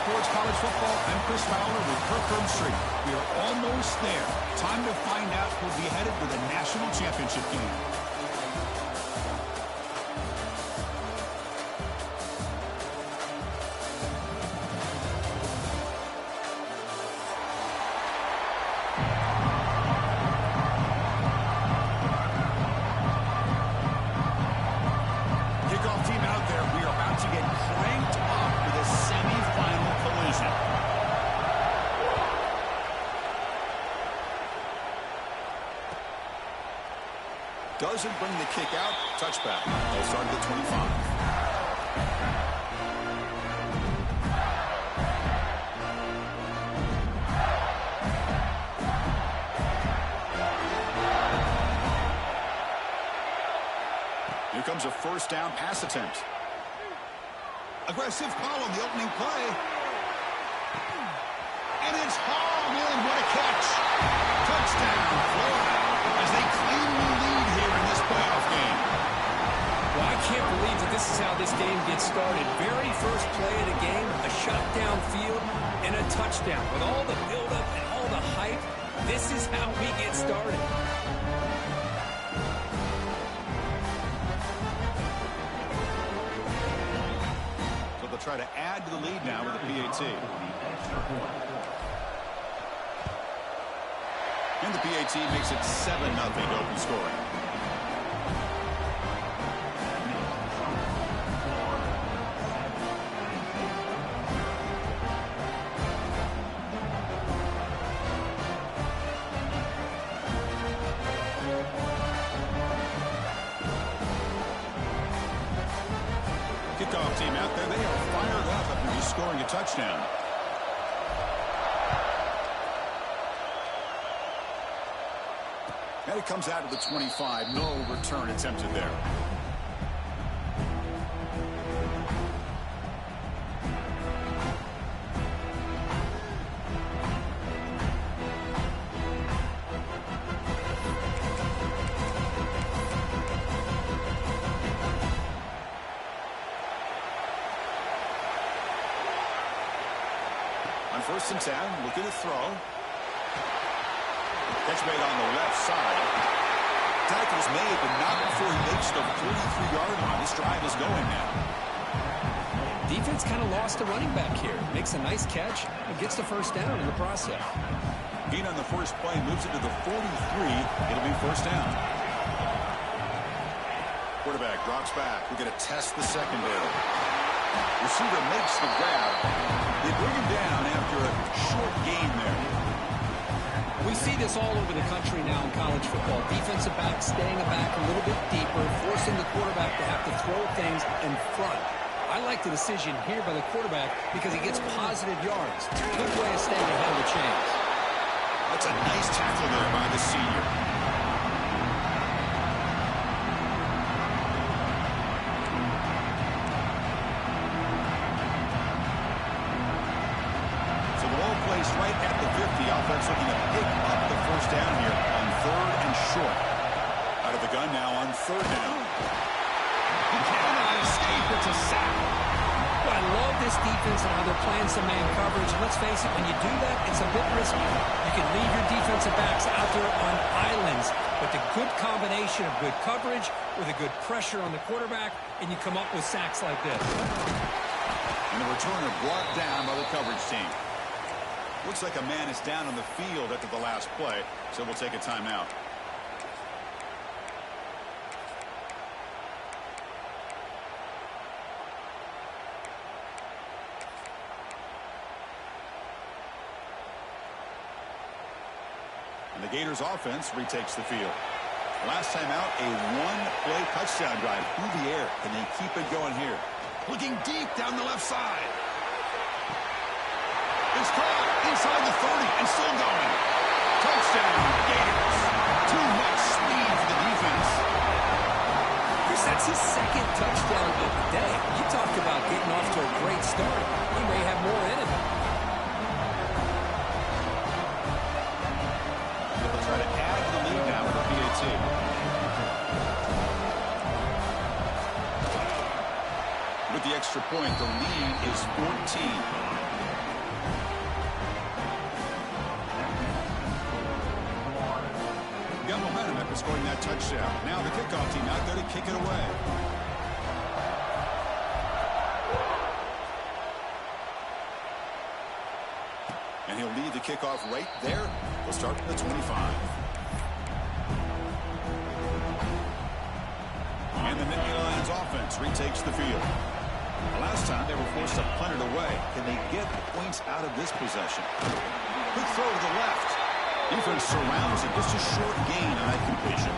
Sports College Football. I'm Chris Fowler with Kirkland Street. We are almost there. Time to find out who'll be headed for the national championship game. Kickoff team out there. We are about to get cranked up with a semifinal collision. Doesn't bring the kick out. Touchback. They'll start at the 25. Here comes a first down pass attempt. Aggressive call on the opening play. And it's hauled in. What a catch. Touchdown, Florida, as they claim the lead here in this playoff game. Well, I can't believe that this is how this game gets started. Very first play of the game, a shot downfield, and a touchdown. With all the buildup and all the hype, this is how we get started. So they'll try to add to the lead now with a PAT. And the PAT makes it 7-0 to open scoring. Kickoff team out there, they are fired up after he's scoring a touchdown. And it comes out of the 25. No return attempted there. On 1st and 10, looking to throw. Catch made on the left side. Tackle's made, but not before he makes the 43-yard line. This drive is going now. Defense kind of lost a running back here. Makes a nice catch and gets the first down in the process. Bean on the first play moves it to the 43. It'll be first down. Quarterback drops back. We're going to test the secondary. Receiver makes the grab. They bring him down after a short gain there. We see this all over the country now in college football. Defensive backs staying back a little bit deeper, forcing the quarterback to have to throw things in front. I like the decision here by the quarterback because he gets positive yards. It's a good way of staying ahead of the chains. That's a nice tackle there by the senior. So the ball placed right at the 50. Offense looking to pick up the first down here on 3rd and short. Out of the gun now on 3rd down. He cannot escape. It's a sack. Well, I love this defense and how they're playing some man coverage. And let's face it, when you do that, it's a bit risky. You can leave your defensive backs out there on islands, but the good combination of good coverage with a good pressure on the quarterback, and you come up with sacks like this. And the returner brought down by the coverage team. Looks like a man is down on the field after the last play, so we'll take a timeout. And the Gators offense retakes the field. Last time out, a one-play touchdown drive through the air. Can they keep it going here? Looking deep down the left side. It's caught inside the 30 and still going. Touchdown, Gators. Too much speed for the defense. Chris, that's his second touchdown of the day. You talked about getting off to a great start. He may have more in him. They'll try to add to the lead now with a PAT. With the extra point, the lead is 14. for scoring that touchdown. Now the kickoff team out there to kick it away. And he'll lead the kickoff right there. We'll start from the 25. And the Nittany Lions offense retakes the field. Last time they were forced to punt it away. Can they get points out of this possession? Quick throw to the left. Defense surrounds it. Just a short gain on that completion.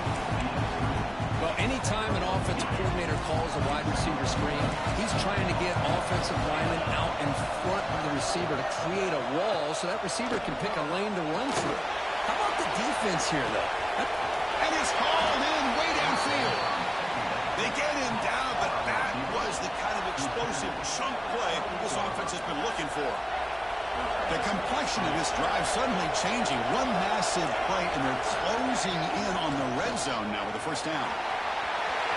Well, anytime an offensive coordinator calls a wide receiver screen, he's trying to get offensive linemen out in front of the receiver to create a wall so that receiver can pick a lane to run through. How about the defense here, though? And it's hauled in way downfield. They get him down, but that was the kind of explosive chunk play this offense has been looking for. The complexion of this drive suddenly changing. One massive play, and they're closing in on the red zone now with the first down.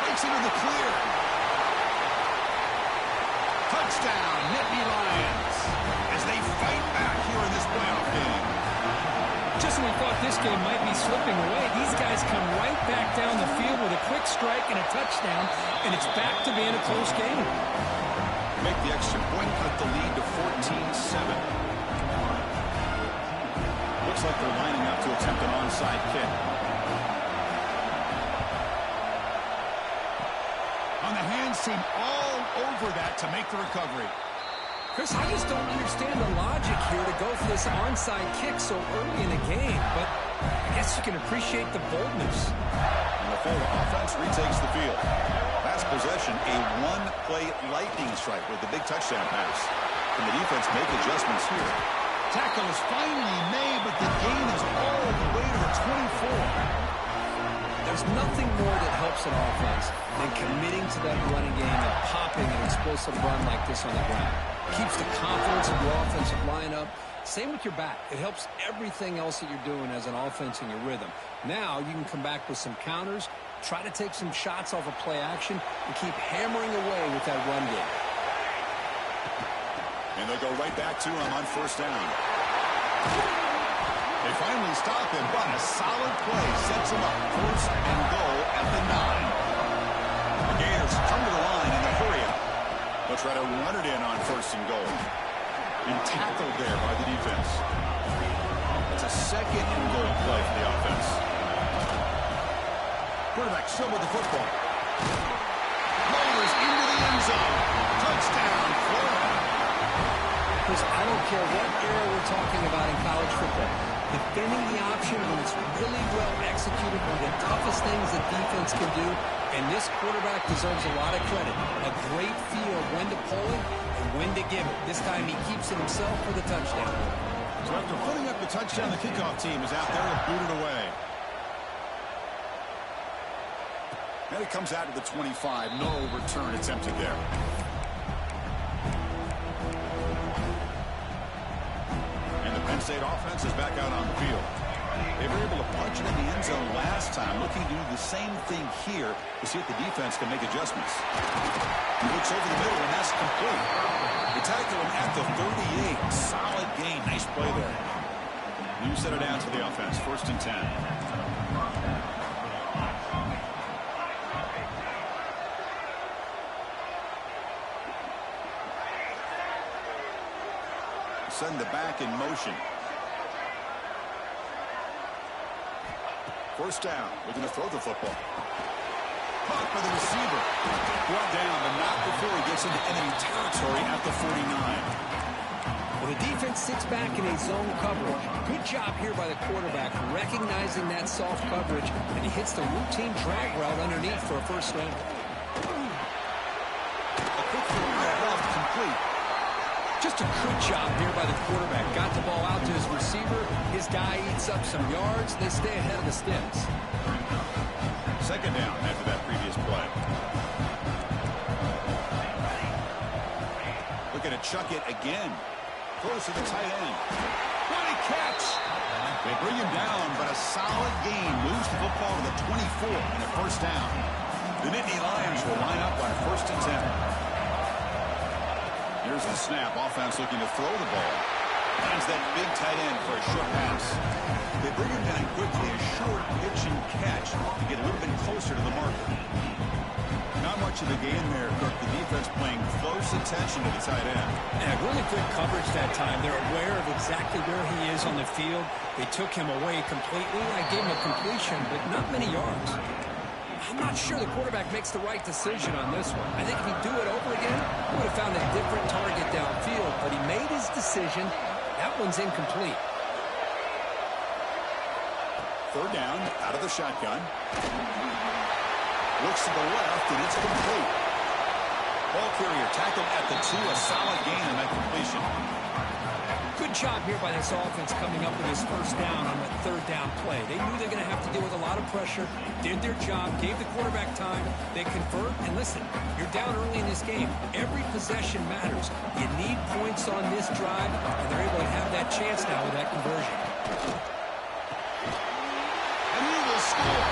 Breaks into the clear. Touchdown, Nittany Lions, as they fight back here in this playoff game. Just when we thought this game might be slipping away, these guys come right back down the field with a quick strike and a touchdown, and it's back to being a close game. Make the extra point, cut the lead to 14-7. Looks like they're lining up to attempt an onside kick. On the hands team all over that to make the recovery. Chris, I just don't understand the logic here to go for this onside kick so early in the game, but I guess you can appreciate the boldness. And the Florida offense retakes the field. Last possession, a one-play lightning strike with the big touchdown pass. Can the defense make adjustments here? Tackle is finally made, but the gain is all the way to the 24. There's nothing more that helps an offense than committing to that running game and popping an explosive run like this on the ground. Keeps the confidence of your offensive lineup. Same with your back. It helps everything else that you're doing as an offense in your rhythm. Now you can come back with some counters, try to take some shots off of play action, and keep hammering away with that run game. And they'll go right back to him on first down. They finally stop him, but a solid play sets him up. First and goal at the 9. The Gators come to the line in a hurry up. They'll try to run it in on first and goal. And tackled there by the defense. It's a second and goal play for the offense. Quarterback still with the football. Rolls into the end zone. Touchdown, Florida. Chris, I don't care what era we're talking about in college football. Defending the option when it's really well executed, one of the toughest things that defense can do, and this quarterback deserves a lot of credit. A great feel of when to pull it and when to give it. This time he keeps it himself for the touchdown. So after putting up the touchdown, the kickoff team is out there to boot it away. And it comes out to the 25. No return attempted there. Penn State offense is back out on the field. They were able to punch it in the end zone last time, looking to do the same thing here to see if the defense can make adjustments. He looks over the middle, and that's complete. They tackle him at the 38. Solid gain. Nice play there. You set it down to the offense. First and 10. Send the back in motion. First down. Looking to throw the football. Caught by the receiver. Brought down, but not before he gets into enemy territory at the 49. Well, the defense sits back in a zone coverage. Good job here by the quarterback, recognizing that soft coverage, and he hits the routine drag route underneath for a first down. A quick throw left, complete. Just a good job here by the quarterback. Got the ball out to his receiver. His guy eats up some yards. They stay ahead of the sticks. Second down after that previous play. Looking to chuck it again. Close to the tight end. What a catch! They bring him down, but a solid gain moves the football to the 24 and a first down. The Nittany Lions will line up on first and 10. Here's the snap. Offense looking to throw the ball. Finds that big tight end for a short pass. They bring him down quickly, a short pitch and catch to get a little bit closer to the marker. Not much of a gain there, Kirk. The defense paying close attention to the tight end. Yeah, really good coverage that time. They're aware of exactly where he is on the field. They took him away completely. I gave him a completion, but not many yards. I'm not sure the quarterback makes the right decision on this one. I think if he'd do it over again, he would have found a different target downfield, but he made his decision. That one's incomplete. Third down, out of the shotgun. Looks to the left, and it's complete. Ball carrier tackled at the 2, a solid gain on that completion. Good job here by this offense coming up with his first down on that third down play. They knew they were going to have to deal with a lot of pressure, did their job, gave the quarterback time. They convert, and listen, you're down early in this game. Every possession matters. You need points on this drive, and they're able to have that chance now with that conversion. And he will score.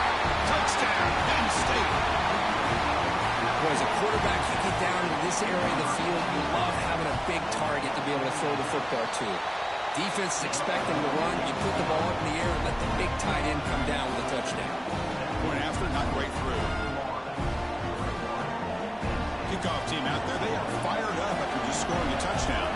Touchdown, Penn State. Boy, as a quarterback, you get down into this area of the field, you love having a big target to be able to throw the football to. Defense is expecting to run. You put the ball up in the air and let the big tight end come down with a touchdown. Point after, not right through. Kickoff team out there. They are fired up after just scoring a touchdown.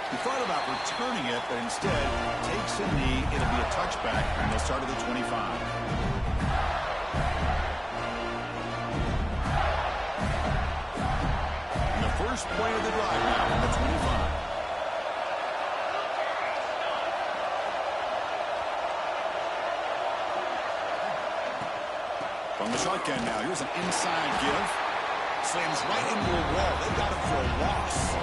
He thought about returning it, but instead takes a knee. It'll be a touchback, and they'll start at the 25. And the first play of the drive now at the 25. From the shotgun now, here's an inside give. Slams right into a wall. They got him for a loss.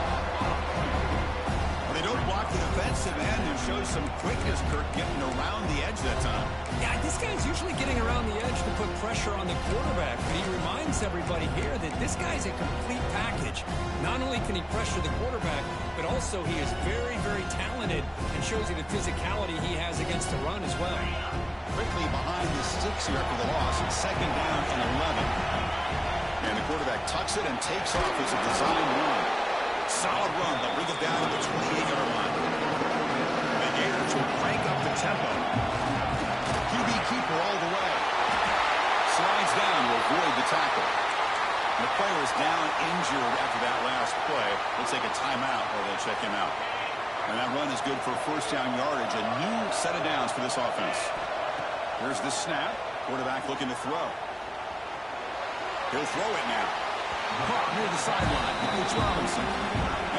They don't block the defensive end and shows some quickness, Kirk, getting around the edge that time. Yeah, this guy's usually getting around the edge to put pressure on the quarterback, but he reminds everybody here that this guy's a complete package. Not only can he pressure the quarterback, but also he is very, very talented and shows you the physicality he has against the run as well. Quickly behind the sticks here after the loss. It's second down and 11. And the quarterback tucks it and takes off as a design run. Solid run. They'll bring it down to the 28-yard line. The Gators will crank up the tempo. QB keeper all the way. Slides down to avoid the tackle. The player is down injured after that last play. They'll take a timeout or they'll check him out. And that run is good for first down yardage. A new set of downs for this offense. Here's the snap. Quarterback looking to throw. He'll throw it now. Caught near the sideline. It's Robinson.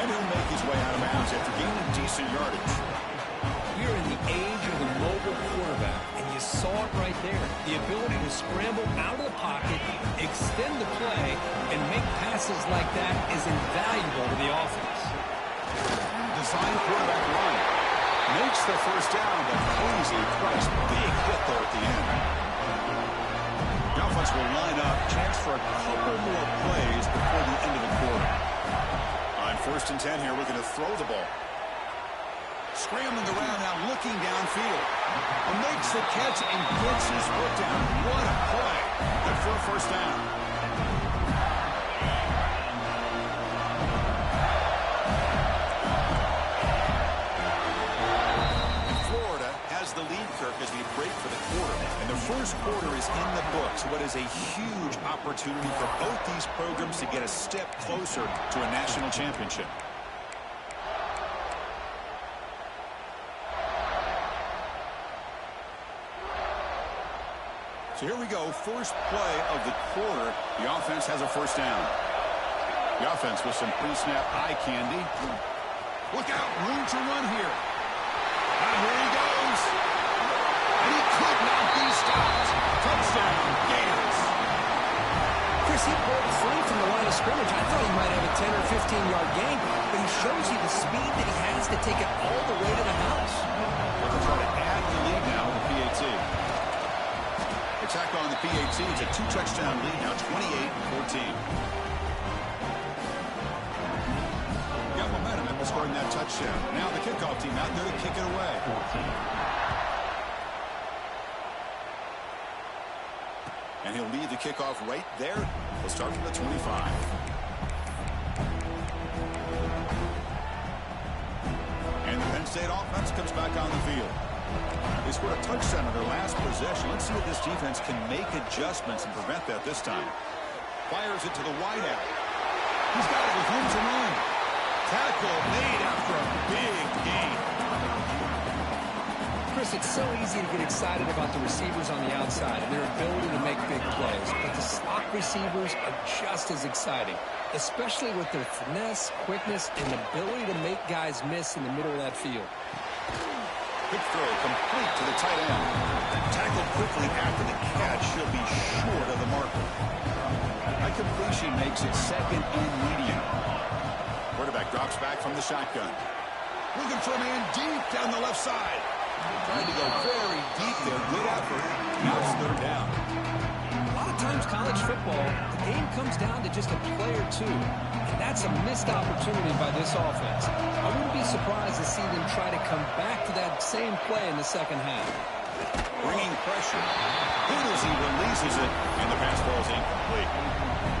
And he'll make his way out of bounds after gaining decent yardage. We're in the age of the mobile quarterback, and you saw it right there. The ability to scramble out of the pocket, extend the play, and make passes like that is invaluable to the offense. Design quarterback run. Makes the first down, but pays a price. Big hit there at the end. The offense will line up. Chance for a couple more plays before the end of the quarter. On 1st and 10 here, we're going to throw the ball. Scrambling around now, looking downfield. Makes the catch and gets his foot down. What a play. Good for a first down. Florida has the lead, Kirk, as we break for the quarter. And the first quarter is in the books. What is a huge opportunity for both these programs to get a step closer to a national championship. So here we go, first play of the quarter. The offense has a first down. The offense with some pre-snap eye candy. Look out, room to run here. And here he goes. And he could not be stopped. Touchdown, Gators. Chris, he broke free from the line of scrimmage. I thought he might have a 10 or 15-yard gain, but he shows you the speed that he has to take it all the way to the house. They'll try to add the lead now with the PAT. Attack on the PAT. It's a 2-touchdown lead now, 28-14. Got momentum after scoring that touchdown. Now the kickoff team out there to kick it away. And he'll lead the kickoff right there. He'll start from the 25. And the Penn State offense comes back on the field. They scored a touchdown on their last possession. Let's see if this defense can make adjustments and prevent that this time. Fires it to the wideout. He's got it with room to run. Tackle made after a big gain. Chris, it's so easy to get excited about the receivers on the outside and their ability to make big plays. But the slot receivers are just as exciting, especially with their finesse, quickness, and ability to make guys miss in the middle of that field. Quick throw complete to the tight end. Tackled quickly after the catch. He'll be short of the marker. That completion makes it second and medium. Quarterback drops back from the shotgun. Looking for a man deep down the left side. Trying to go very deep there. Good effort. Now it's third down. A lot of times college football, the game comes down to just a play or two. And that's a missed opportunity by this offense. I wouldn't be surprised to see them try to come back to that same play in the second half. Bringing pressure. Good as he releases it, and the pass ball is incomplete.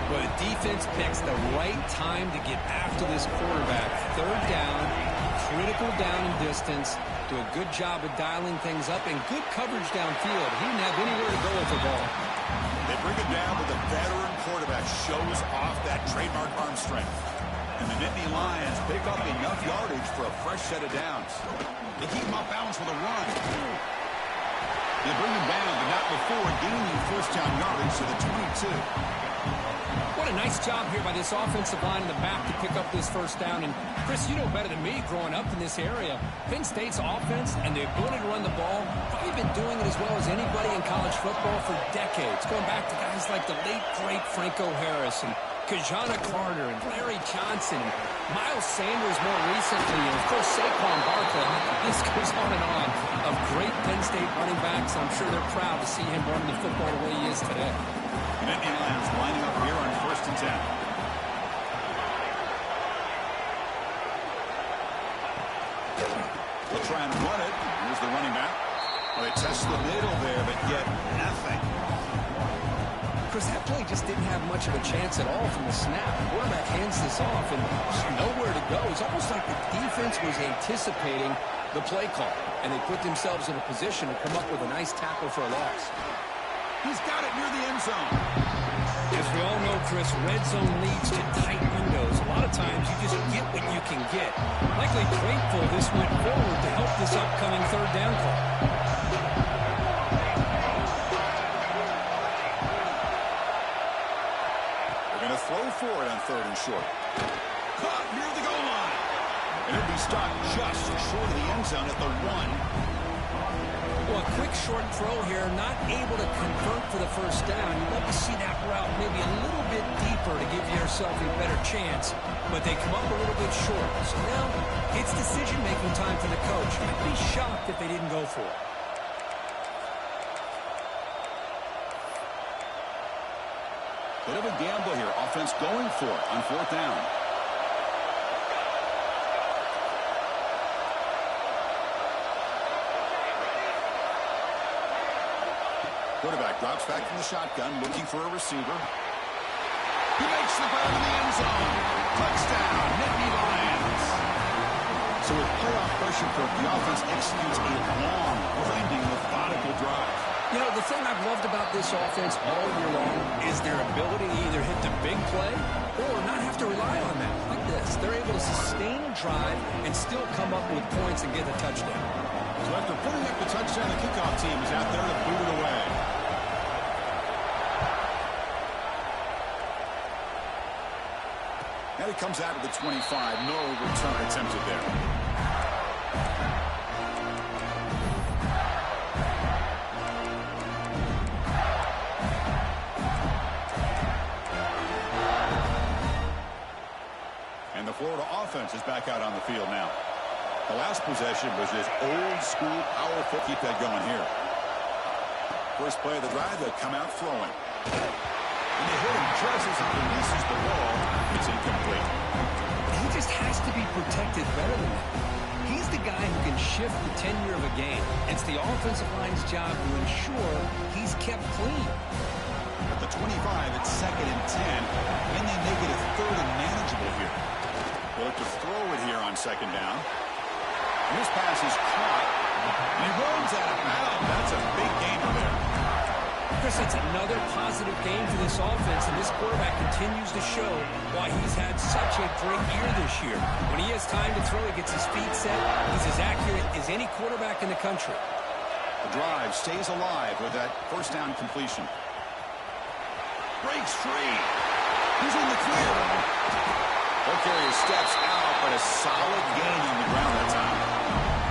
But the defense picks the right time to get after this quarterback. Third down, critical down and distance. Do a good job of dialing things up and good coverage downfield. He didn't have anywhere to go with the ball. They bring it down, but the veteran quarterback shows off that trademark arm strength. And the Nittany Lions pick up enough yardage for a fresh set of downs. They keep him off balance with a run. They bring him down, but not before gaining first down yardage to the 22. What a nice job here by this offensive line in the back to pick up this first down. And, Chris, you know better than me growing up in this area. Penn State's offense and the ability to run the ball, probably been doing it as well as anybody in college football for decades, going back to guys like the late, great Franco Harris and Kajana Carter and Larry Johnson and Miles Sanders more recently, and, of course, Saquon Barkley. This goes on and on of great Penn State running backs. I'm sure they're proud to see him running the football the way he is today. Nittany Lions lining up here on 1st and 10. They'll try and run it. Here's the running back. Well, they test the middle there, but yet nothing. Chris, that play just didn't have much of a chance at all from the snap. The quarterback hands this off and there's nowhere to go. It's almost like the defense was anticipating the play call, and they put themselves in a position to come up with a nice tackle for a loss. He's got it near the end zone. As we all know, Chris, red zone leads to tight windows. A lot of times you just get what you can get. Likely grateful this went forward to help this upcoming third down call. They're going to throw for it on 3rd and short. Caught near the goal line. And it'll be stopped just short of the end zone at the 1. Well, a quick short throw here, not able to convert for the first down. You'd love to see that route maybe a little bit deeper to give yourself a better chance, but they come up a little bit short. So now it's decision-making time for the coach. I'd be shocked if they didn't go for it. Bit of a gamble here. Offense going for it on 4th down. Quarterback drops back from the shotgun, looking for a receiver. He makes the grab in the end zone. Touchdown, Nittany Lions. So with playoff pressure, the offense executes a long, grinding, methodical drive. You know, the thing I've loved about this offense all year long is their ability to either hit the big play or not have to rely on that. Like this, they're able to sustain a drive and still come up with points and get a touchdown. So after putting up the touchdown, the kickoff team is out there to boot it away. Now he comes out of the 25. No return attempted there. And the Florida offense is back out on the field now. The last possession was just old school power foot. Keep that going here. First play of the drive, they'll come out throwing. And they hit him just as he releases the ball. It's incomplete. He just has to be protected better than that. He's the guy who can shift the tenure of a game. It's the offensive line's job to ensure he's kept clean. and 10, and they make it a third and manageable here. They'll look to throw it here on second down. And this pass is caught, and he runs out of bounds. That's a big gainer there. Chris, that's another positive game for this offense, and this quarterback continues to show why he's had such a great year this year. When he has time to throw, he gets his feet set. He's as accurate as any quarterback in the country. The drive stays alive with that first down completion. Breaks free. He's in the clear. Carrier steps out, but a solid gain on the ground that time.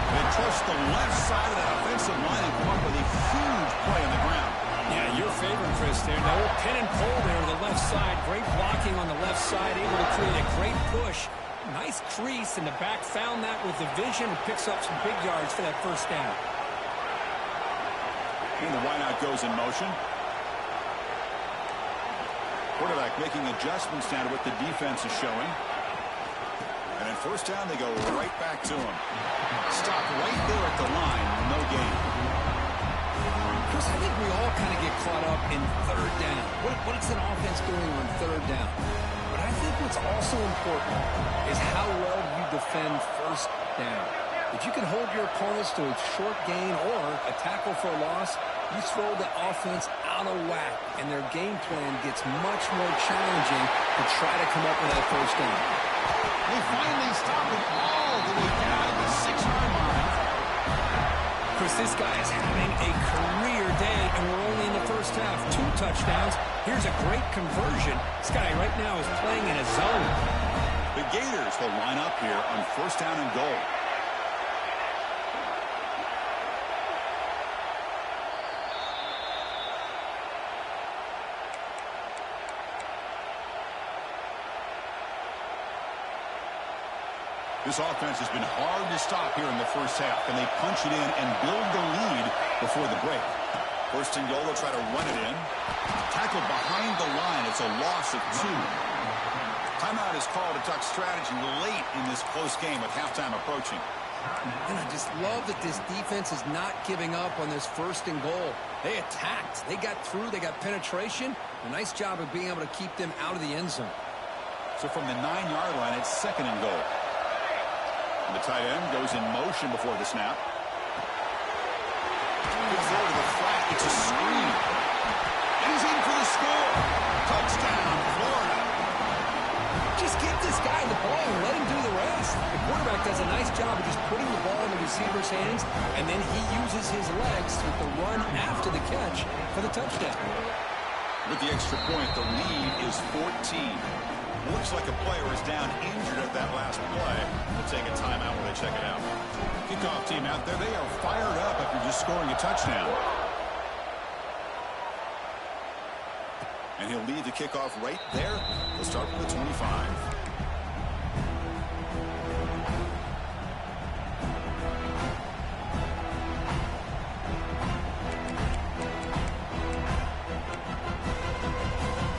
They trust the left side of that offensive line and come up with a huge play on the ground. Yeah, your favorite, Chris, there. Now, pin and pull there to the left side. Great blocking on the left side, able to create a great push. Nice crease, and the back found that with the vision and picks up some big yards for that first down. And the wideout goes in motion. Quarterback making adjustments down to what the defense is showing. And at first down, they go right back to him. Stop right there at the line. No gain. Chris, I think we all kind of get caught up in third down. What is an offense doing on third down? But I think what's also important is how well you defend first down. If you can hold your opponents to a short gain or a tackle for a loss, you throw the offense out of whack, and their game plan gets much more challenging to try to come up with that first down. They finally stop it all the way down to the 6-yard line. Chris, this guy is having a career day, and we're only in the first half. 2 touchdowns. Here's a great conversion. This guy right now is playing in a zone. The Gators will line up here on first down and goal. This offense has been hard to stop here in the first half. Can they punch it in and build the lead before the break? First and goal, they'll try to run it in. Tackled behind the line. It's a loss of 2. Timeout is called to talk strategy late in this close game with halftime approaching. And I just love that this defense is not giving up on this first and goal. They attacked. They got through. They got penetration. A nice job of being able to keep them out of the end zone. So from the 9-yard line, it's second and goal. And the tight end goes in motion before the snap. He'll throw to the flat. It's a screen. And he's in for the score. Touchdown, Florida. Just give this guy the ball and let him do the rest. The quarterback does a nice job of just putting the ball in the receiver's hands, and then he uses his legs with the run after the catch for the touchdown. With the extra point, the lead is 14. Looks like a player is down injured at that last play. They'll take a timeout when they check it out. Kickoff team out there, they are fired up after just scoring a touchdown. And he'll lead the kickoff right there. He'll start with the 25.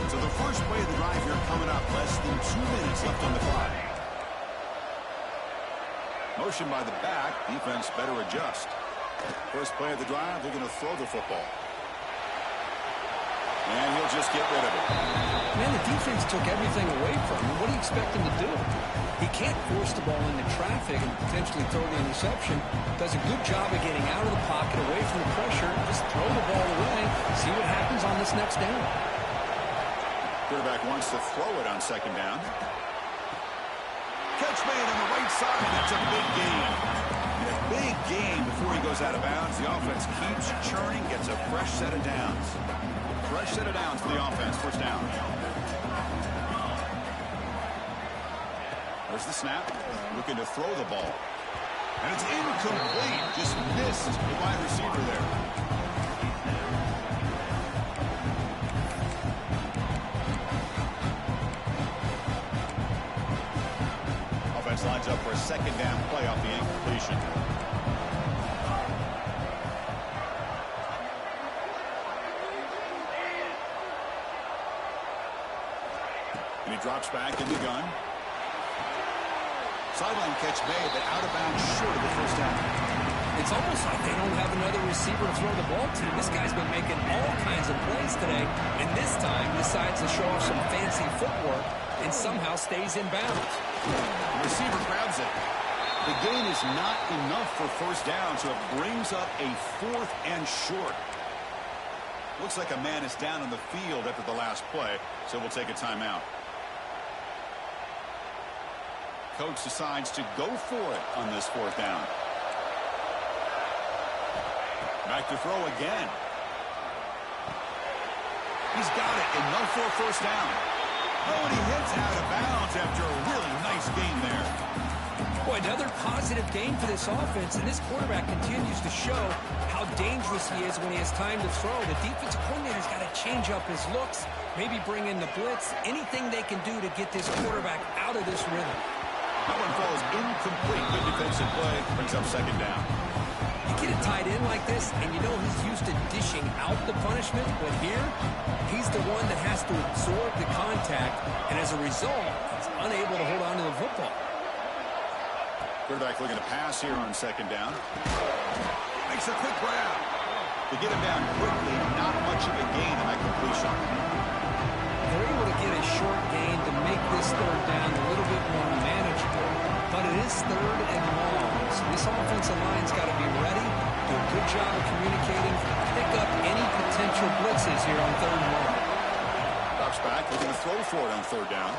So the first play of the drive here coming up. Less than 2 minutes left on the clock. Motion by the back. Defense better adjust. First play of the drive, they're going to throw the football. And he'll just get rid of it. Man, the defense took everything away from him. What do you expect him to do? He can't force the ball into traffic and potentially throw the interception. Does a good job of getting out of the pocket, away from the pressure. Just throw the ball away. See what happens on this next down. Quarterback wants to throw it on second down. Catch made on the right side. That's a big gain. And a big gain before he goes out of bounds. The offense keeps churning, gets a fresh set of downs. Fresh set of downs for the offense. First down. There's the snap. Looking to throw the ball. And it's incomplete. Just missed the wide receiver there. Offense lines up for a second down play off the incompletion. And he drops back in the gun. Sideline catch made, but out of bounds short of the first down. It's almost like they don't have another receiver to throw the ball to. This guy's been making all kinds of plays today, and this time decides to show off some fancy footwork and somehow stays in bounds. The receiver grabs it. The gain is not enough for first down, so it brings up a 4th and short. Looks like a man is down on the field after the last play, so we'll take a timeout. Coach decides to go for it on this 4th down. Back to throw again. He's got it, enough for a first down. Oh, and he hits out of bounds after a really nice gain there. Boy, another positive gain for this offense, and this quarterback continues to show how dangerous he is when he has time to throw. The defensive coordinator's got to change up his looks, maybe bring in the blitz, anything they can do to get this quarterback out of this rhythm. That one falls incomplete. Good defensive play. Brings up second down. You get a tight end like this, and you know he's used to dishing out the punishment, but here, he's the one that has to absorb the contact, and as a result, he's unable to hold on to the football. Quarterback looking to pass here on second down. Makes a quick grab. To get him down quickly, not much of a gain on that completion. They're able to get a short gain to make this third down a little bit more manageable, but it is 3rd and long, so this offensive line's got to be ready, do a good job of communicating, pick up any potential blitzes here on 3rd and long. Drops back, looking to throw for it on 3rd down.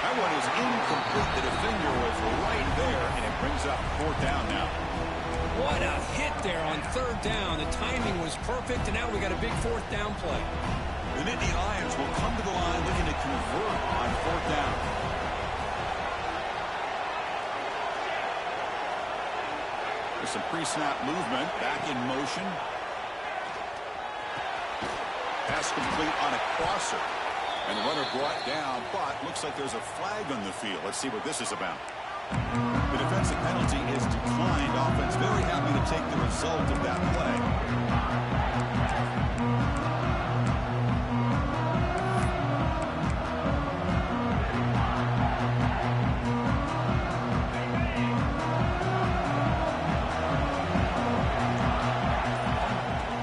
That one is incomplete. The defender was right there, and it brings up 4th down now. What a hit there on 3rd down. The timing was perfect, and now we got a big 4th down play. The Nittany Lions will come to the line looking to convert on 4th down. There's some pre-snap movement. Back in motion. Pass complete on a crosser. And the runner brought down, but looks like there's a flag on the field. Let's see what this is about. The defensive penalty is declined. Offense very happy to take the result of that play.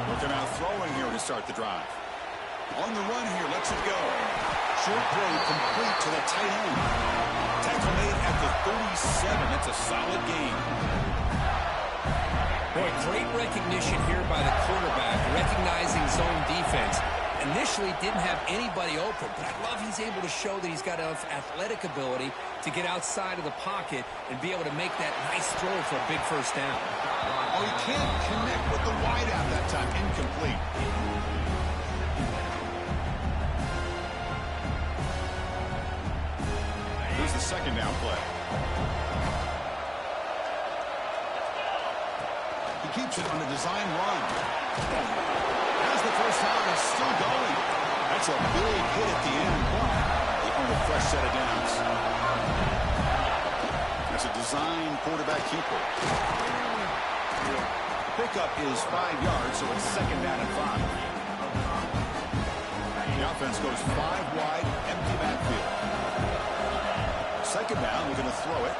Looking out throwing here to start the drive. On the run here, lets it go. Short throw complete to the tight end. Tackle made at the 37. That's a solid gain. Boy, great recognition here by the quarterback, recognizing zone defense. Initially didn't have anybody open, but I love he's able to show that he's got enough athletic ability to get outside of the pocket and be able to make that nice throw for a big first down. Oh, he can't connect with the wideout that time. Incomplete. Here's the second down play. He keeps it on a design run. As the first down is still going. That's a big hit at the end, but they earn a fresh set of downs. That's a design quarterback keeper. The pickup is 5 yards, so it's second down and 5. The offense goes 5 wide, empty backfield. Second down, we're going to throw it.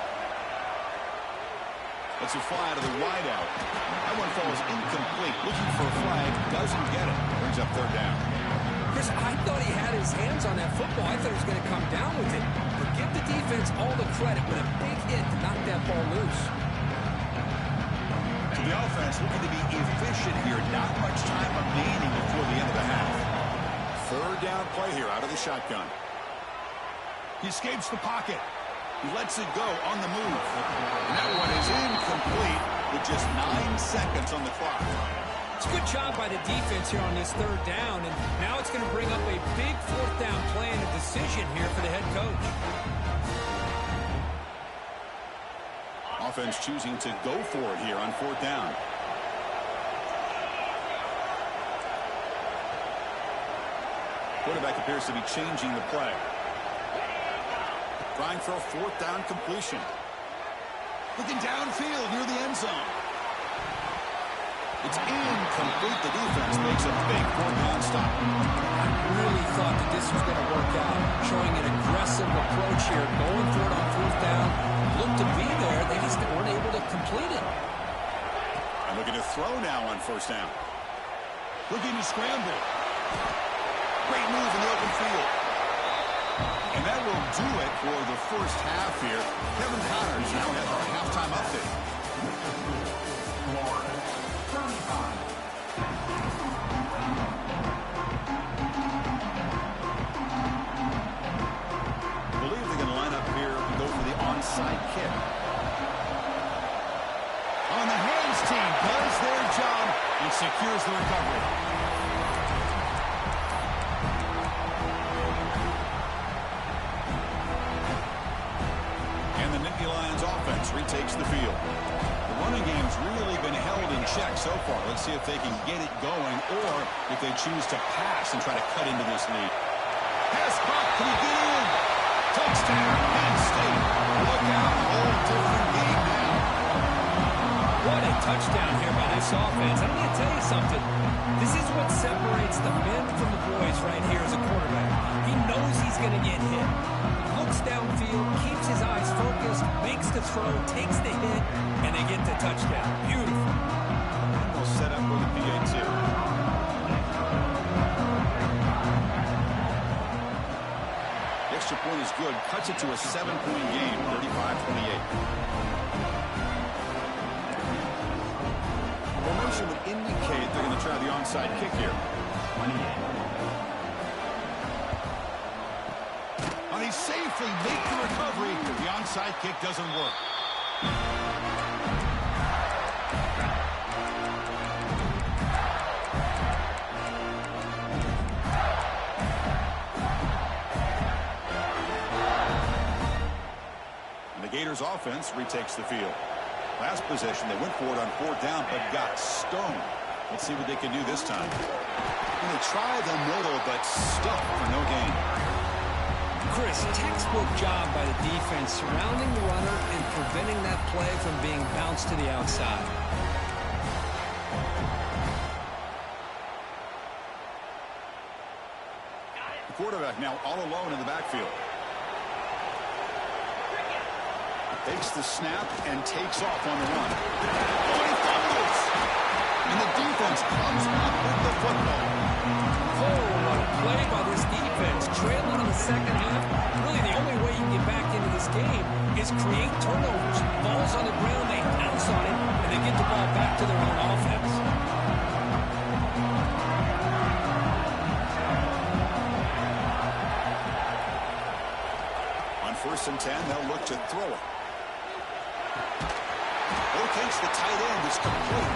Lets it fly out of the wideout. That one falls incomplete. Looking for a flag, doesn't get it. Brings up third down. Chris, I thought he had his hands on that football. I thought he was going to come down with it. But give the defense all the credit with a big hit to knock that ball loose. To the offense, looking to be efficient here. Not much time remaining before the end of the half. Third down play here out of the shotgun. He escapes the pocket. He lets it go on the move. And that one is incomplete with just 9 seconds on the clock. It's a good job by the defense here on this third down, and now it's going to bring up a big fourth down play and a decision here for the head coach. Offense choosing to go for it here on fourth down. Quarterback appears to be changing the play. Trying for a fourth down completion. Looking downfield near the end zone. It's incomplete. The defense makes a big fourth-down stop. I really thought that this was going to work out, showing an aggressive approach here, going for it on fourth down. Looked to be there. They just weren't able to complete it. And looking to throw now on first down. Looking to scramble. Great move in the open field. And that will do it for the first half here. Kevin Connors now has our halftime update. Believe they're going to line up here and go for the onside kick. On the hands team does their job and secures the recovery. And the Nittany Lions offense retakes the field. The running game's really been held in check so far. Let's see if they can get it going or if they choose to pass and try to cut into this lead. Pass caught. Can he get in? Touchdown, Penn State. Look out. A whole different game now. What a touchdown here by this offense. I'm going to tell you something. This is what separates the men from the boys right here as a quarterback. He knows he's going to get hit. Looks downfield, keeps his eyes focused, makes the throw, takes the hit, and they get the touchdown. Beautiful. And they'll set up with a PAT. The extra point is good. Cuts it to a 7-point game, 35-28. Formation would indicate they're going to try the onside kick here. And they safely make the recovery. The onside kick doesn't work. And the Gators offense retakes the field. Last possession, they went for it on fourth down, but got stoned. Let's see what they can do this time. And they try the middle, but stuck for no gain. Chris, textbook job by the defense surrounding the runner and preventing that play from being bounced to the outside. The quarterback now all alone in the backfield. Takes the snap and takes off on the run. Oh, he fumbles! And the defense comes up with the football. Oh, what a play by this defense. Trailing in the second half. Really, the only way you can get back into this game is create turnovers. Ball's on the ground, they pounce on it, and they get the ball back to their own offense. On 1st and 10, they'll look to throw it. Takes the tight end. It's complete.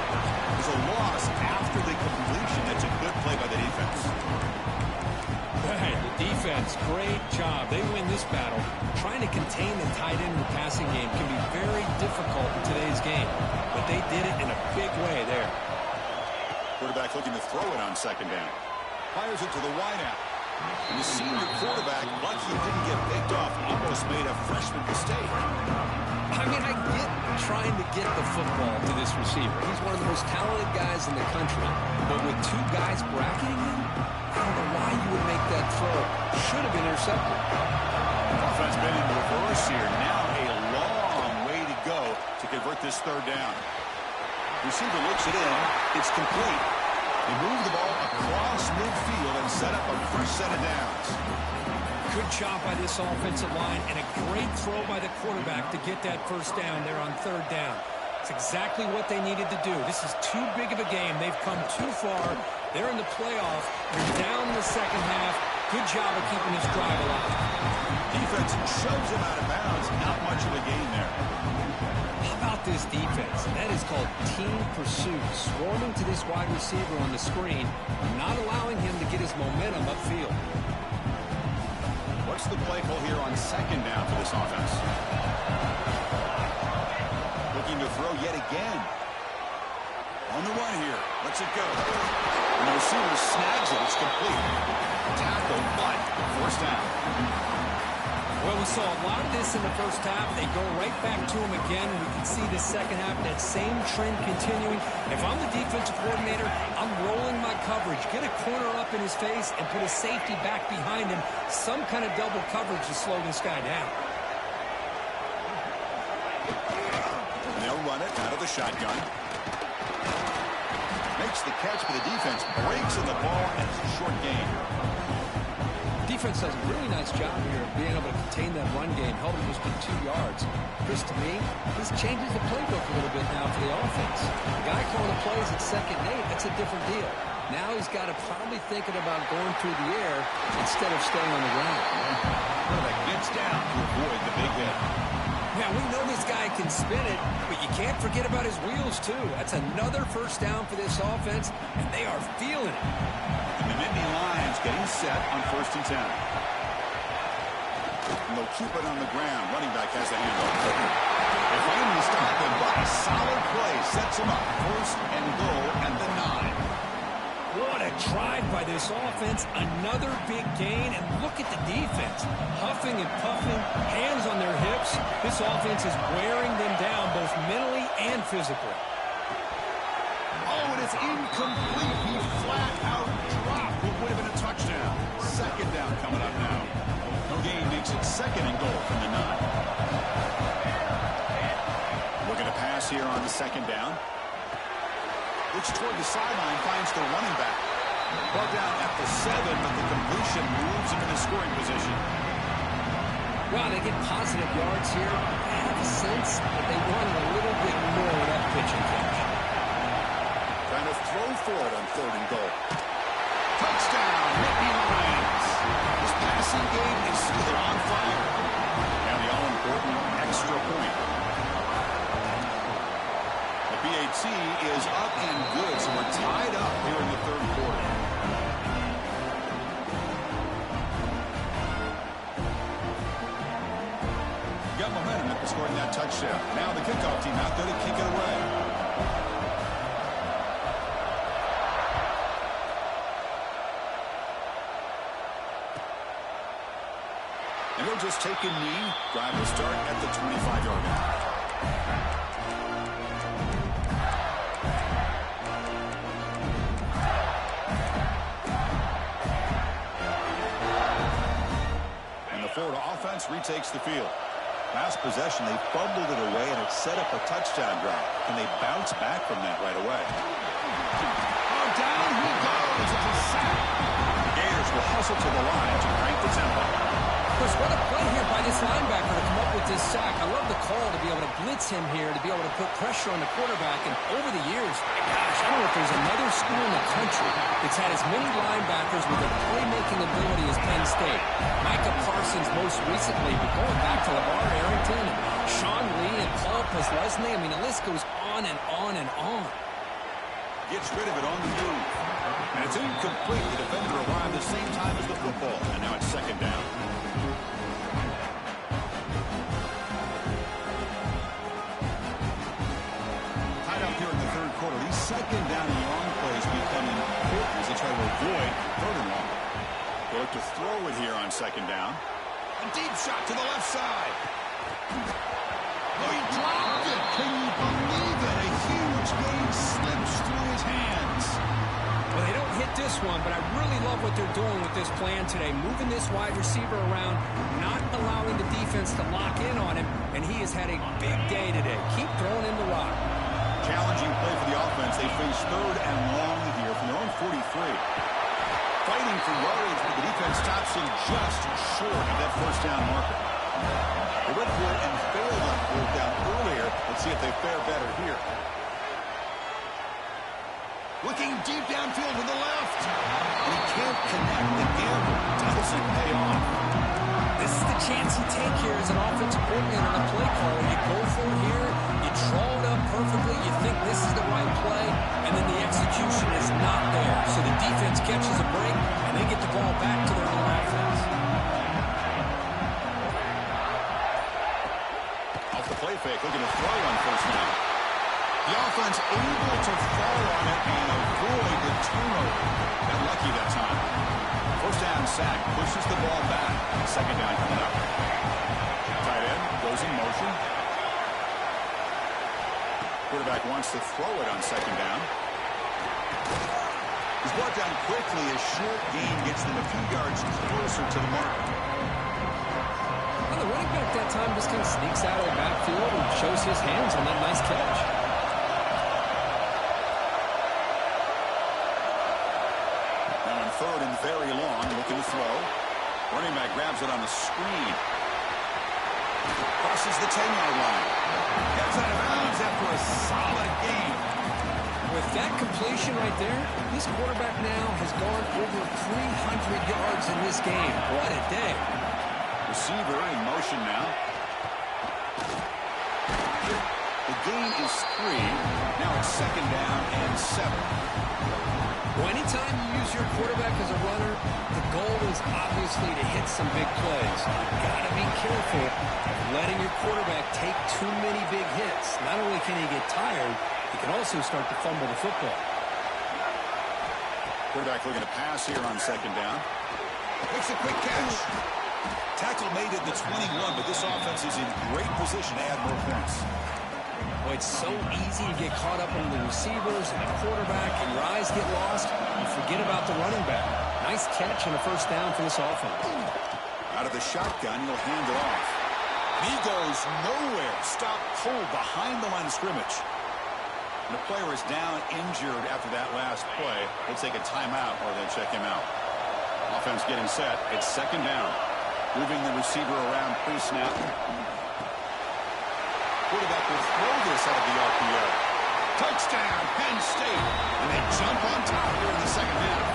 There's a loss after the completion. That's a good play by the defense. Right, the defense, great job. They win this battle. Trying to contain the tight end in the passing game can be very difficult in today's game, but they did it in a big way there. Quarterback looking to throw it on second down. Fires it to the wideout. And the senior quarterback, like he didn't get picked off, almost made a freshman mistake. I mean, I get trying to get the football to this receiver. He's one of the most talented guys in the country. But with two guys bracketing him, I don't know why you would make that throw. Should have been intercepted. Offense been in reverse here. Now a long way to go to convert this third down. Receiver looks it in. It's complete. They move the ball across midfield and set up a fresh set of downs. Good job by this offensive line and a great throw by the quarterback to get that first down there on third down. It's exactly what they needed to do. This is too big of a game. They've come too far. They're in the playoff. You're down in the second half. Good job of keeping this drive alive. Defense shoves him out of bounds. Not much of a gain there. How about this defense? That is called team pursuit. Swarming to this wide receiver on the screen, not allowing him to get his momentum upfield. What's the play call here on second down for this offense? Looking to throw yet again. On the run here. Lets it go. And the receiver snags it. It's complete. Tackle, but first down. Well, we saw a lot of this in the first half. They go right back to him again, and we can see the second half, that same trend continuing. If I'm the defensive coordinator, I'm rolling my coverage. Get a corner up in his face and put a safety back behind him. Some kind of double coverage to slow this guy down. And they'll run it out of the shotgun. Makes the catch, but the defense breaks in the ball, and it's a short game. Defense does a really nice job here of being able to contain that run game, held him just to 2 yards. Chris, to me, this changes the playbook a little bit now for the offense. The guy calling the plays at 2nd and 8, that's a different deal. Now he's got to probably thinking about going through the air instead of staying on the ground. Quarterback gets down to avoid the big hit. Now, we know this guy can spin it, but you can't forget about his wheels, too. That's another first down for this offense, and they are feeling it. And the Nittany Lions getting set on 1st and 10. And they'll keep it on the ground. Running back has the handoff. They finally stop him, but a solid play sets him up. 1st and goal and the 9. What a drive by this offense. Another big gain, and look at the defense. Huffing and puffing, hands on their hips. This offense is wearing them down both mentally and physically. Oh, and it's incomplete. He flat out dropped what would have been a touchdown. 2nd down coming up now. No gain makes it 2nd and goal from the 9. Looking to pass here on the 2nd down. Looks toward the sideline, finds the running back. Ball down at the 7, but the completion moves him into scoring position. Well, they get positive yards here. I have a sense that they wanted a little bit more of that pitch and catch. Trying to throw for it on 3rd and goal. Touchdown, Nittany Lions. This passing game is still on fire. Now the all-important extra point. The BAT is up and good, so we're tied up here in the 3rd quarter. Got momentum after scoring that touchdown. Now the kickoff team out there to kick it away. And they'll just take a knee. Drive will start at the 25-yard line. And the Florida offense retakes the field. Last possession, they fumbled it away, and it set up a touchdown drive. And they bounce back from that right away. Oh, down he goes. It's a sack. The Gators will hustle to the line to crank the tempo. Chris, what a play here by this linebacker to come up with this sack. I love the call to be able to blitz him here, to be able to put pressure on the quarterback. And over the years, gosh, I don't know if there's another school in the country that's had as many linebackers with a playmaking ability as Penn State. Micah Parsons most recently, but going back to LeVar Arrington and Sean Lee and Paul Postlesny. I mean, the list goes on and on and on. Gets rid of it on the move. And it's incomplete. The defender arrived the same time as the football. And now it's 2nd down. Tied up here in the 3rd quarter. These 2nd down and long plays become important as they try to avoid 3rd and long. They look to throw it here on 2nd down. A deep shot to the left side. Oh, he dropped it. Can you believe it? A huge gain slips through his hands. Well, they don't hit this one, but I really love what they're doing with this plan today. Moving this wide receiver around, not allowing the defense to lock in on him, and he has had a big day today. Keep throwing in the rock. Challenging play for the offense. They face 3rd and long here from their own 43. Fighting for yards, but the defense stops him just short of that 1st down marker. They went for it and failed on 4th down earlier. Let's see if they fare better here. Looking deep downfield to the left. And he can't connect. The gamble doesn't pay off. This is the chance you take here as an offensive coordinator and a play caller. You go for it here, you draw it up perfectly, you think this is the right play, and then the execution is not there. So the defense catches a break, and they get the ball back to their own offense. Off the play fake, looking to throw on 1st down. The offense able to fall on it and avoid the turnover. Got lucky that time. 1st down sack, pushes the ball back. Second down coming up. Tight end goes in motion. Quarterback wants to throw it on second down. He's brought down quickly. A short gain gets them a few yards closer to the mark. Well, the running back that time just kind of sneaks out of the backfield and shows his hands on that nice catch. Now on third and very long, looking to throw. Running back grabs it on the screen. Crosses the 10-yard line. Gets out of bounds after a solid gain. With that completion right there, this quarterback now has gone over 300 yards in this game. What a day. Receiver in motion now. The gain is 3. Now it's second down and 7. Well, anytime you use your quarterback as a runner, the goal is obviously to hit some big plays. You've got to be careful of letting your quarterback take too many big hits. Not only can he get tired, he can also start to fumble the football. Quarterback looking to pass here on second down. Makes a quick catch. Tackle made at the 21, but this offense is in great position to add more points. Well, it's so easy to get caught up on the receivers and the quarterback, and your eyes get lost. You forget about the running back. Nice catch and a first down for this offense. Out of the shotgun, he'll hand it off. He goes nowhere. Stop cold behind the line of scrimmage. And the player is down injured after that last play. They'll take a timeout or they'll check him out. Offense getting set. It's second down. Moving the receiver around pre-snap. Quarterback will throw this out of the RPO. Touchdown, Penn State. And they jump on top here in the second half.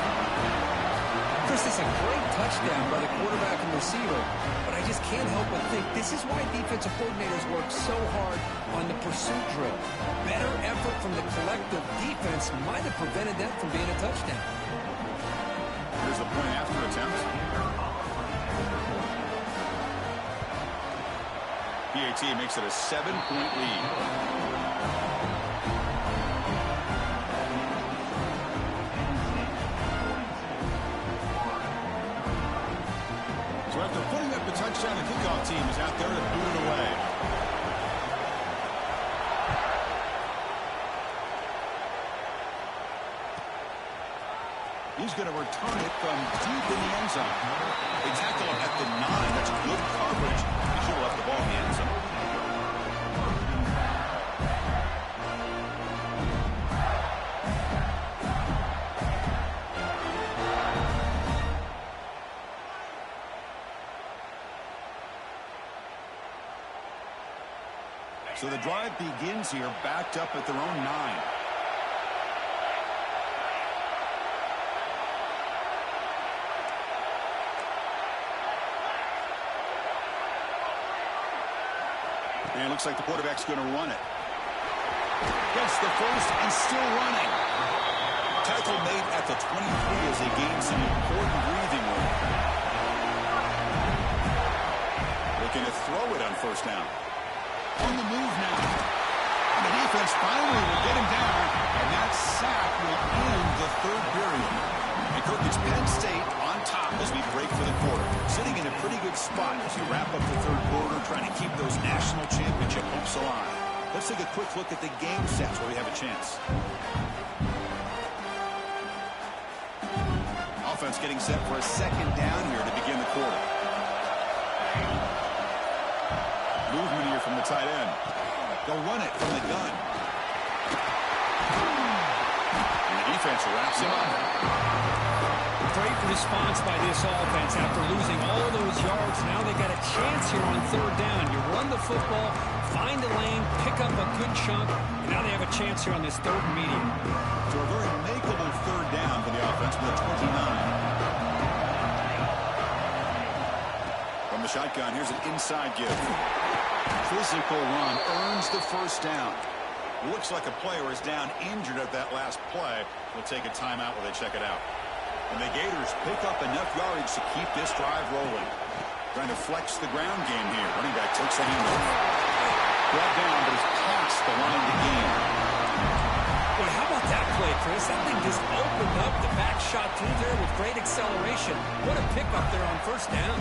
Chris, it's a great touchdown by the quarterback and receiver, but I just can't help but think this is why defensive coordinators work so hard on the pursuit drill. Better effort from the collective defense might have prevented that from being a touchdown. Here's the point after attempt. PAT makes it a 7-point lead. So after putting up the touchdown, the kickoff team is out there to boot it away. He's going to return it from deep in the end zone. They tackle him at the 9. That's good coverage. He should have left the ball in the end zone. So the drive begins here, backed up at their own 9. And it looks like the quarterback's going to run it. Gets the first and still running. Tackle made at the 23 as they gain some important breathing room. Looking to throw it on first down. On the move now. And the defense finally will get him down. And that sack will end the third period. And Kirk, it's Penn State on top as we break for the quarter. Sitting in a pretty good spot as we wrap up the third quarter, trying to keep those national championship hopes alive. Let's take a quick look at the game sets where we have a chance. Offense getting set for a second down here to begin the quarter. Movement here from the tight end. They'll run it from the gun. And the defense wraps him up. Great response by this offense after losing all those yards. Now they got a chance here on third down. You run the football, find a lane, pick up a good chunk, and now they have a chance here on this third and medium. So a very makeable third down for the offense with a 29. From the shotgun, here's an inside give. Physical run earns the first down. Looks like a player is down injured at that last play. We'll take a timeout while they check it out. And the Gators pick up enough yardage to keep this drive rolling. Trying to flex the ground game here. Running back takes the handoff. Brought down, but is past the line to gain. Boy, how about that play, Chris? That thing just opened up the back shot through there with great acceleration. What a pickup there on first down.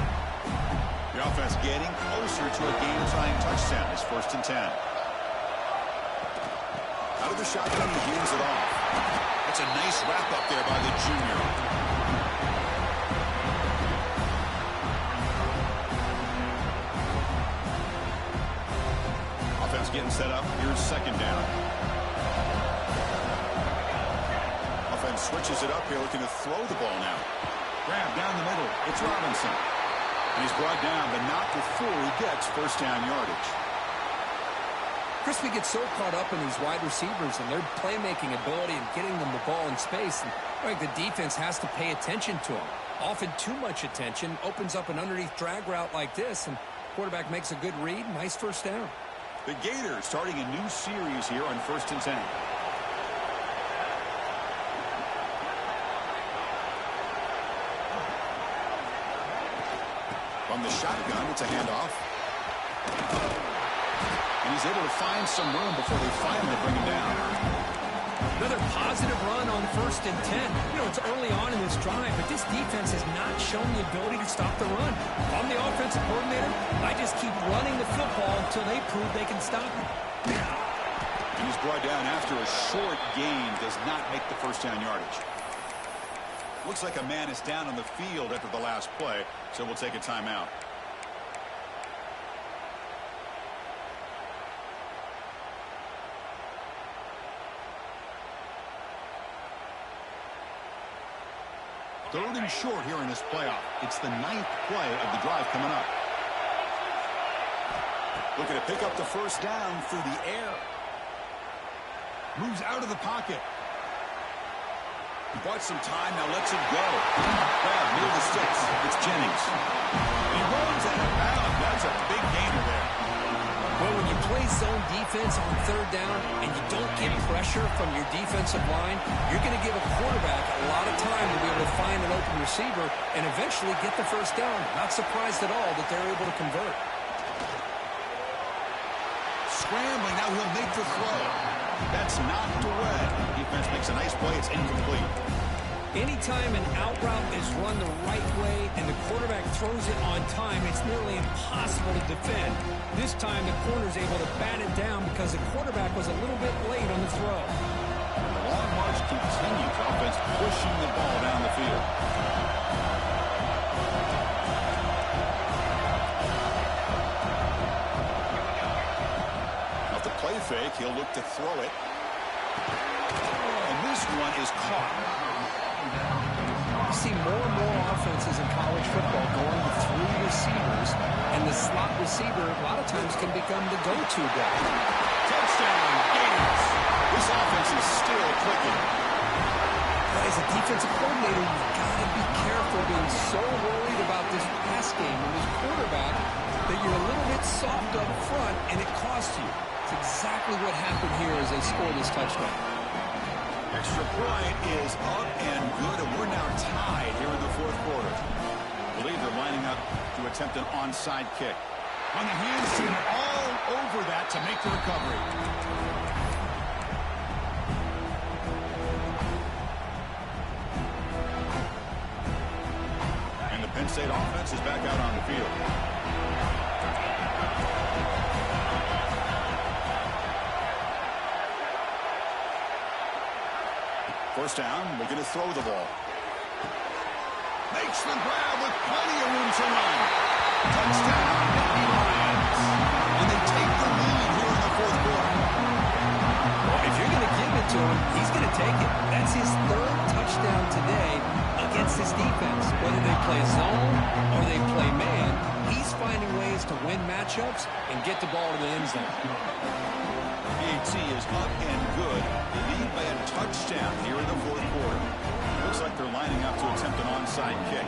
The offense getting closer to a game-tying touchdown. It's 1st and 10. Out of the shotgun, he hands it off. That's a nice wrap-up there by the junior. Offense getting set up. Here's 2nd down. Offense switches it up here, looking to throw the ball now. Grab down the middle. It's Robinson. And he's brought down, but not before he gets 1st down yardage. Crispy gets so caught up in these wide receivers and their playmaking ability and getting them the ball in space. And like the defense has to pay attention to him. Often too much attention opens up an underneath drag route like this, and quarterback makes a good read. Nice 1st down. The Gators starting a new series here on 1st and 10. From the shotgun, it's a handoff. And he's able to find some room before they finally bring him down. Another positive run on 1st and 10. You know, it's early on in this drive, but this defense has not shown the ability to stop the run. If I'm the offensive coordinator, I just keep running the football until they prove they can stop it. And he's brought down after a short gain. Does not make the 1st down yardage. Looks like a man is down on the field after the last play, so we'll take a timeout. Third and short here in this playoff. It's the 9th play of the drive coming up. Looking to pick up the 1st down through the air. Moves out of the pocket. He bought some time, now lets it go. Grab near the sticks. It's Jennings. He runs out of bounds. That's a big gainer there. Well, when you play zone defense on 3rd down and you don't get pressure from your defensive line, you're going to give a quarterback a lot of time to be able to find an open receiver and eventually get the 1st down. Not surprised at all that they're able to convert. Scrambling, now he'll make the throw. That's knocked away. Defense makes a nice play. It's incomplete. Anytime an out route is run the right way and the quarterback throws it on time, it's nearly impossible to defend. This time the corner's able to bat it down because the quarterback was a little bit late on the throw. The long march continues. Offense pushing the ball down the field. Off the play fake, he'll look to throw it. And this one is caught. You see more and more offenses in college football going to 3 receivers, and the slot receiver a lot of times can become the go-to guy. Touchdown, Gators. This offense is still clicking. But as a defensive coordinator, you've got to be careful being so worried about this pass game and this quarterback that you're a little bit soft up front, and it costs you. It's exactly what happened here as they score this touchdown. Extra point is up and good, and we're now tied here in the 4th quarter. I believe they're lining up to attempt an onside kick. On the hands team, all over that to make the recovery. And the Penn State offense is back out on the field. First down, we're going to throw the ball. Makes the grab with plenty of room to run. Touchdown, Nittany Lions. And they take the lead here in the 4th quarter. Well, if you're going to give it to him, he's going to take it. That's his 3rd touchdown today against this defense. Whether they play zone or they play man, he's finding ways to win matchups and get the ball to the end zone. PAT is up and good. They lead by a touchdown here in the 4th quarter. Looks like they're lining up to attempt an onside kick.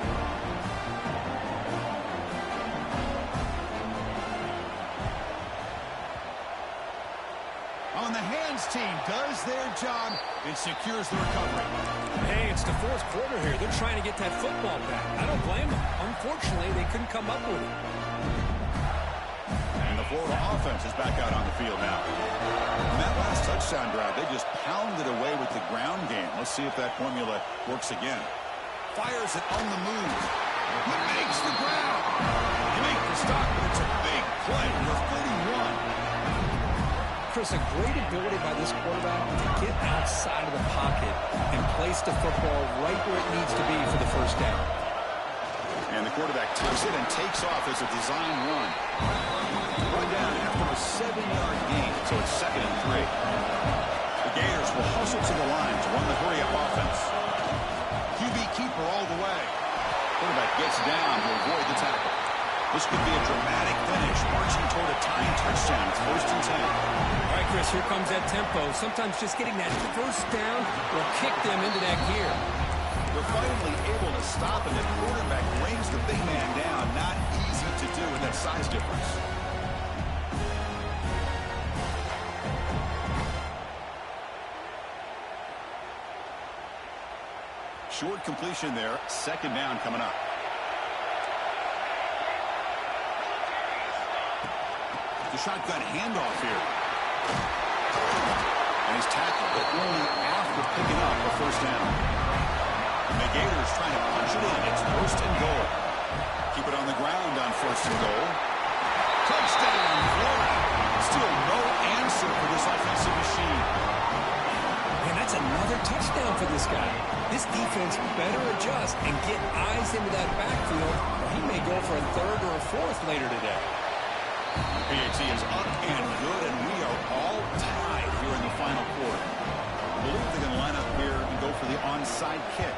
On the hands team does their job and secures the recovery. Hey, it's the 4th quarter here. They're trying to get that football back. I don't blame them. Unfortunately, they couldn't come up with it. And the Florida offense is back out on the field now. On that last touchdown drive, they just pounded away with the ground game. Let's see if that formula works again. Fires it on the move. He makes the ground. You make the stop, but it's a big play. You're 31. Chris, a great ability by this quarterback to get outside of the pocket and place the football right where it needs to be for the first down. And the quarterback tucks it and takes off as a design run. Run down after a 7-yard gain, so it's 2nd and 3. The Gators will hustle to the line to run the hurry-up offense. QB keeper all the way. Quarterback gets down to avoid the tackle. This could be a dramatic finish, marching toward a tying touchdown. It's 1st and 10. All right, Chris, here comes that tempo. Sometimes just getting that first down will kick them into that gear. They're finally able to stop, and the quarterback brings the big man down. Not easy to do with that size difference. Short completion there. 2nd down coming up. The shotgun handoff here. And he's tackled, but only after picking up the 1st down. The Gators trying to punch it in. It's 1st and goal. Keep it on the ground on 1st and goal. Touchdown, Florida. Still no answer for this offensive machine. And that's another touchdown for this guy. This defense better adjust and get eyes into that backfield, or he may go for a 3rd or a 4th later today. PAT is up and good, and we are all tied here in the final quarter. I believe they're going to line up here and go for the onside kick.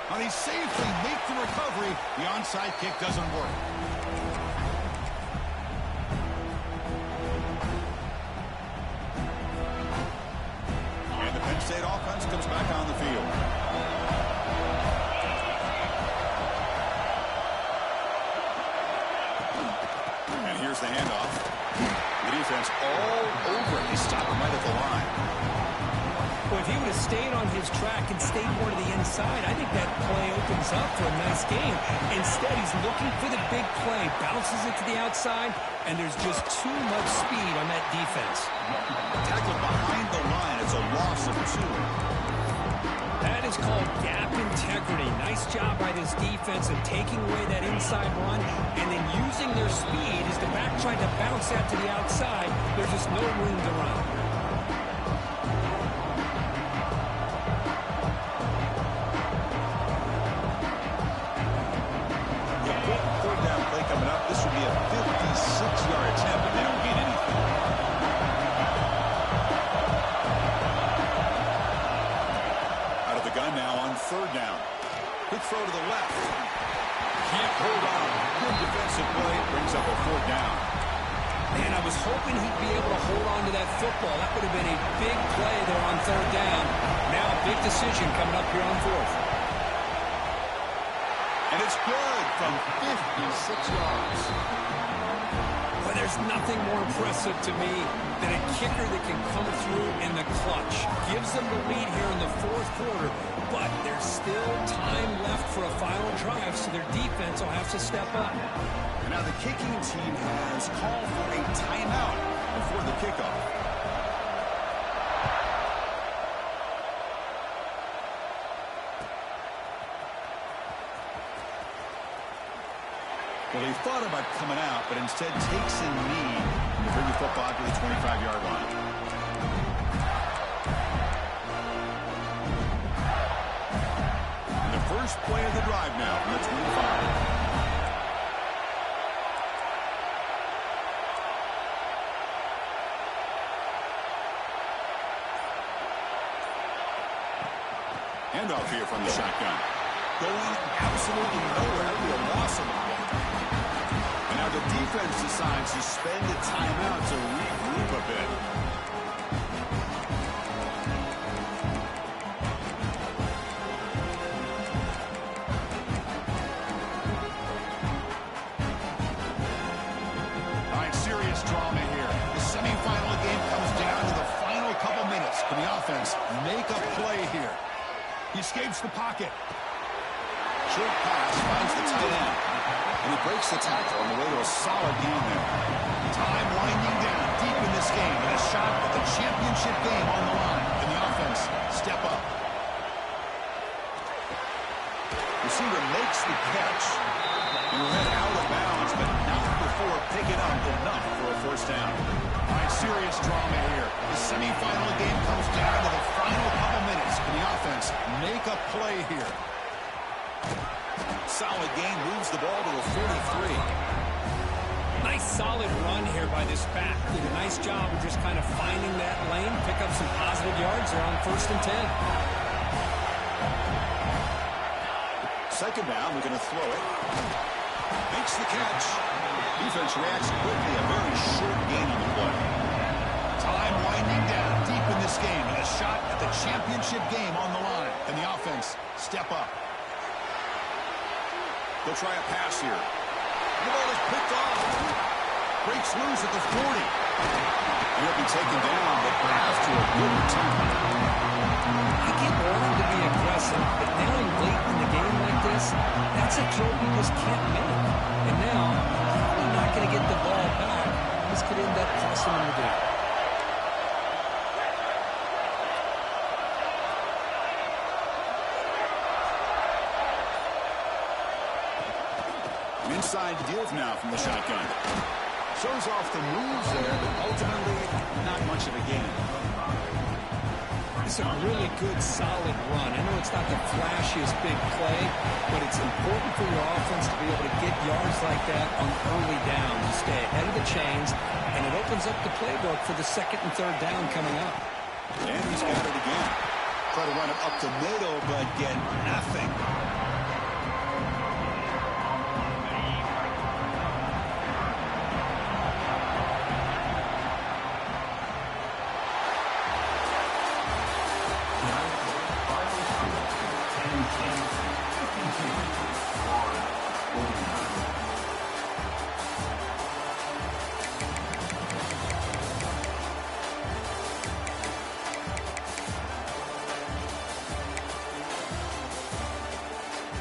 How they safely make the recovery. The onside kick doesn't work. And the Penn State offense comes back on the field. And here's the handoff. The defense all over it. They stop him right at the line. Well, if he would have stayed on his track and stayed more to the inside, I think that play opens up for a nice game. Instead, he's looking for the big play, bounces it to the outside, and there's just too much speed on that defense. Tackled behind the line. It's a loss of 2. That is called gap integrity. Nice job by this defense of taking away that inside run and then using their speed as the back tried to bounce that to the outside. There's just no room to run. Coming up, this would be a 56-yard attempt if they don't gain anything. Out of the gun now on 3rd down. Quick throw to the left. Can't hold on. Good defensive play. Brings up a 4th down. Man, I was hoping he'd be able to hold on to that football. That would have been a big play there on 3rd down. Now a big decision coming up here on 4th. And it's good from 56 yards. Well, there's nothing more impressive to me than a kicker that can come through in the clutch. Gives them the lead here in the 4th quarter, but there's still time left for a final drive, so their defense will have to step up. And now the kicking team has called for a timeout before the kickoff. Well, he thought about coming out, but instead takes a knee to bring the football to the 25-yard line. And the first play of the drive now from the 25. Handoff here from the shotgun. Going absolutely nowhere. That'll be a loss of the ball. And now the defense decides to spend a timeout to regroup a bit. All right, serious drama here. The semifinal game comes down to the final couple minutes. Can the offense make a play here? He escapes the pocket. Short pass finds the tight end. And he breaks the tackle on the way to a solid gain there. Time winding down deep in this game. And a shot at the championship game on the line. Can the offense step up? Receiver makes the catch. And we're head out of bounds, but not before picking up enough for a first down. All right, serious drama here. The semifinal game comes down to the final couple minutes. And the offense make a play here. Solid gain, moves the ball to the 43. Nice solid run here by this back. Did a nice job of just kind of finding that lane, pick up some positive yards there on 1st and 10. Second down, we're going to throw it. Makes the catch. Defense reacts quickly. A very short gain on the play. Time winding down deep in this game, and a shot at the championship game on the line. And the offense step up. They'll try a pass here. The ball is picked off. Breaks loose at the 40. He'll be taken down, but after a good return. I get wanting to be aggressive, but now late in the game like this, that's a throw you just can't make. And now, probably not going to get the ball back. This could end up costing him the game. Inside give now from the shotgun. Shows off the moves there, but ultimately not much of a gain. It's a really good, solid run. I know it's not the flashiest big play, but it's important for your offense to be able to get yards like that on early down to stay ahead of the chains, and it opens up the playbook for the 2nd and 3rd down coming up. And he's got it again. Try to run it up the middle, but get nothing.